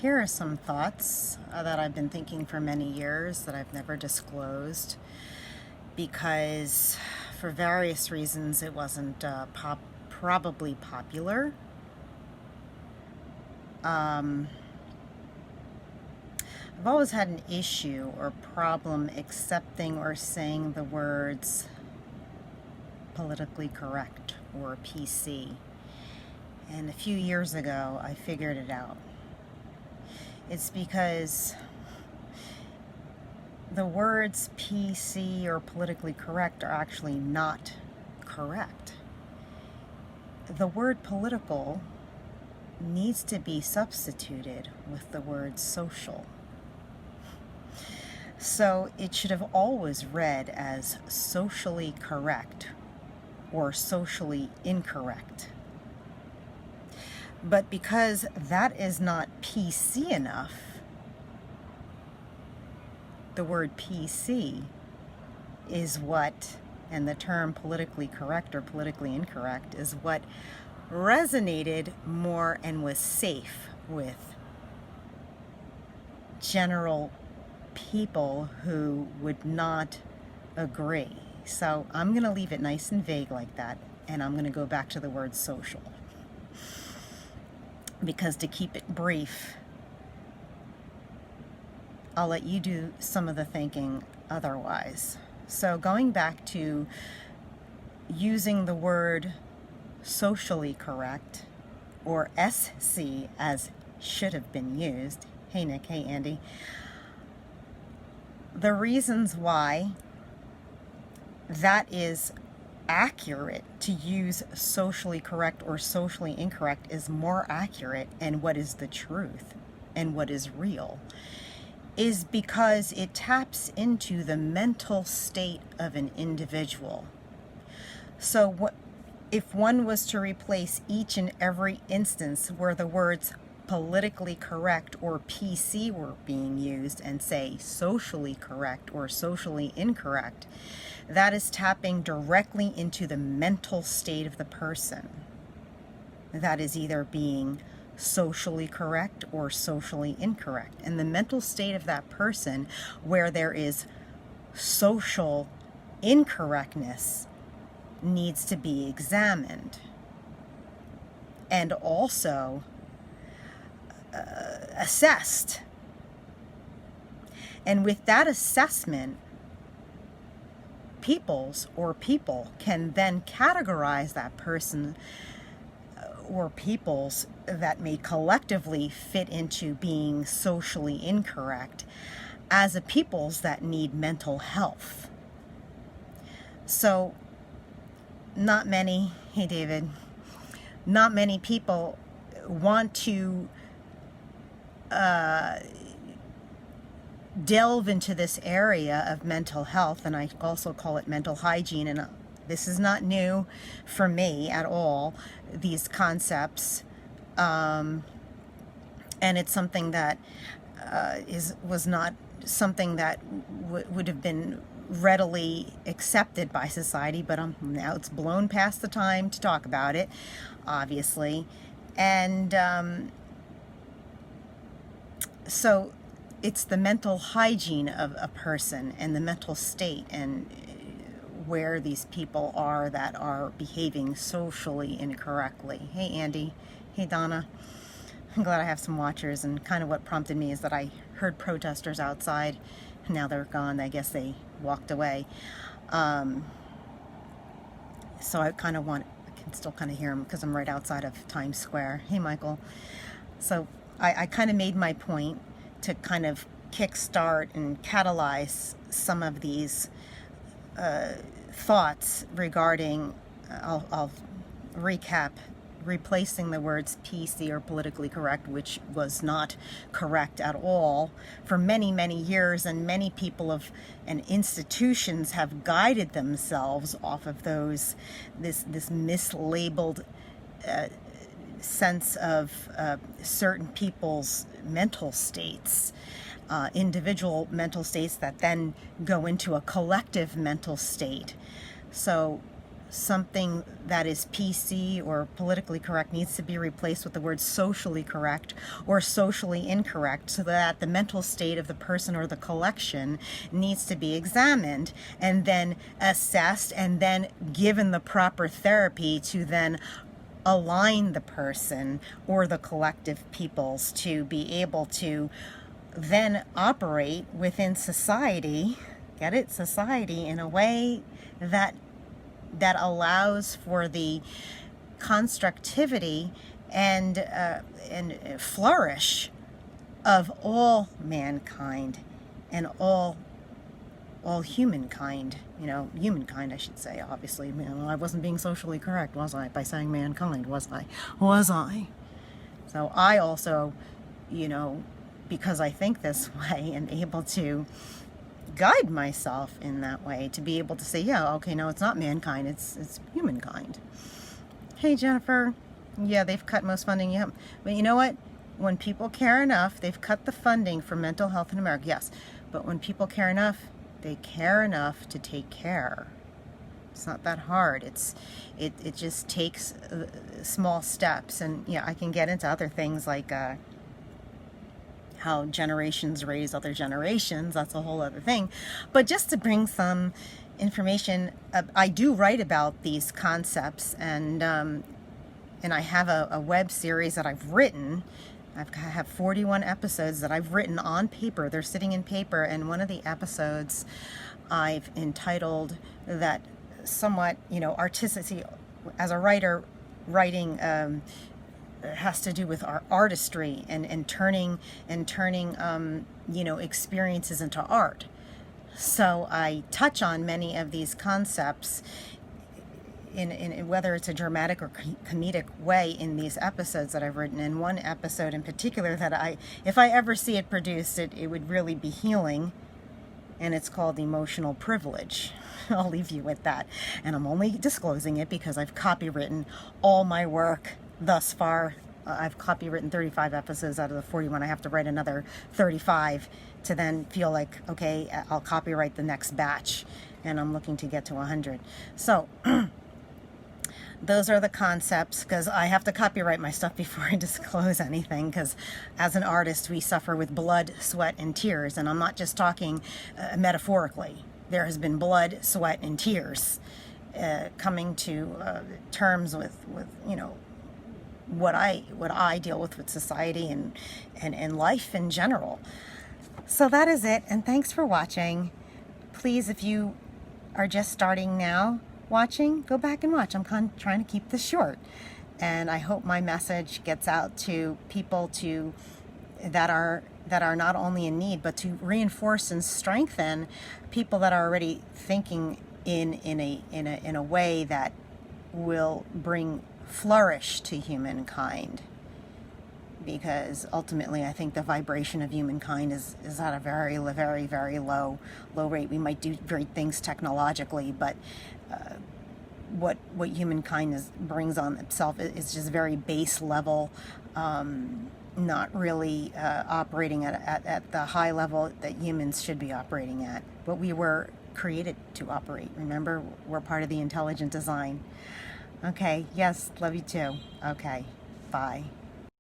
Here are some thoughts that I've been thinking for many years that I've never disclosed because, for various reasons, it wasn't probably popular. I've always had an issue or problem accepting or saying the words politically correct or PC. And a few years ago, I figured it out. It's because the words PC or politically correct are actually not correct. The word political needs to be substituted with the word social. So it should have always read as socially correct or socially incorrect. But because that is not PC enough, the word PC is what, and the term politically correct or politically incorrect is what resonated more and was safe with general people who would not agree. So I'm going to leave it nice and vague like that, and I'm going to go back to the word social. Because to keep it brief, I'll let you do some of the thinking otherwise. So going back to using the word socially correct, or SC as should have been used. Hey Nick, hey Andy. The reasons why that is accurate to use socially correct or socially incorrect is more accurate, and what is the truth and what is real is because it taps into the mental state of an individual. So if one was to replace each and every instance where the words politically correct or PC were being used and say socially correct or socially incorrect, that is tapping directly into the mental state of the person. That is either being socially correct or socially incorrect. And the mental state of that person where there is social incorrectness needs to be examined. And also assessed. And with that assessment, people can then categorize that person or peoples that may collectively fit into being socially incorrect as a peoples that need mental health. So not many, hey David, not many people want to delve into this area of mental health, and I also call it mental hygiene, and this is not new for me at all, these concepts, and it's something that was not something that would have been readily accepted by society, but now it's blown past the time to talk about it, obviously. And so it's the mental hygiene of a person and the mental state and where these people are that are behaving socially incorrectly. Hey Andy, hey Donna. I'm glad I have some watchers, and kind of what prompted me is that I heard protesters outside. Now they're gone. I guess they walked away. So I can still kind of hear them because I'm right outside of Times Square. Hey Michael. So I kind of made my point to kind of kickstart and catalyze some of these thoughts regarding, I'll recap, replacing the words PC or politically correct, which was not correct at all for many, many years, and many people and institutions have guided themselves off of this mislabeled sense of certain people's mental states, individual mental states that then go into a collective mental state. So something that is PC or politically correct needs to be replaced with the word socially correct or socially incorrect, so that the mental state of the person or the collection needs to be examined and then assessed and then given the proper therapy to then align the person or the collective peoples to be able to then operate within society, get it, society, in a way that allows for the constructivity and flourish of all mankind and all humankind. Humankind, I should say. Obviously, I wasn't being socially correct, was I? By saying mankind, was I? Was I? So I also, because I think this way, am able to guide myself in that way, to be able to say, yeah, okay, no, it's not mankind, it's humankind. Hey, Jennifer. Yeah, they've cut most funding. Yeah, but you know what? When people care enough, they've cut the funding for mental health in America. Yes, but when people care enough, they care enough to take care. It's not that hard. It just takes small steps. And yeah, I can get into other things like how generations raise other generations. That's a whole other thing. But just to bring some information, I do write about these concepts, and I have a web series that I've written. I have 41 episodes that I've written on paper. They're sitting in paper, and one of the episodes I've entitled that somewhat, artistic. See, as a writer, writing has to do with our artistry and turning experiences into art. So I touch on many of these concepts in whether it's a dramatic or comedic way in these episodes that I've written. In one episode in particular that if I ever see it produced, it would really be healing, and it's called Emotional Privilege. I'll leave you with that. And I'm only disclosing it because I've copywritten all my work thus far. I've copywritten 35 episodes out of the 41. I have to write another 35 to then feel like, okay, I'll copyright the next batch, and I'm looking to get to 100. So those are the concepts, because I have to copyright my stuff before I disclose anything, because as an artist, we suffer with blood, sweat, and tears. And I'm not just talking metaphorically. There has been blood, sweat, and tears coming to terms with what I deal with society and life in general. So that is it, and thanks for watching. Please, if you are just starting now watching, go back and watch. I'm trying to keep this short, and I hope my message gets out to people that are not only in need, but to reinforce and strengthen people that are already thinking in a way that will bring flourish to humankind. Because ultimately, I think the vibration of humankind is at a very, very, very low rate. We might do great things technologically, but what humankind brings on itself is just very base level, not really operating at the high level that humans should be operating at. But we were created to operate. Remember, we're part of the intelligent design. Okay, yes, love you too. Okay, bye.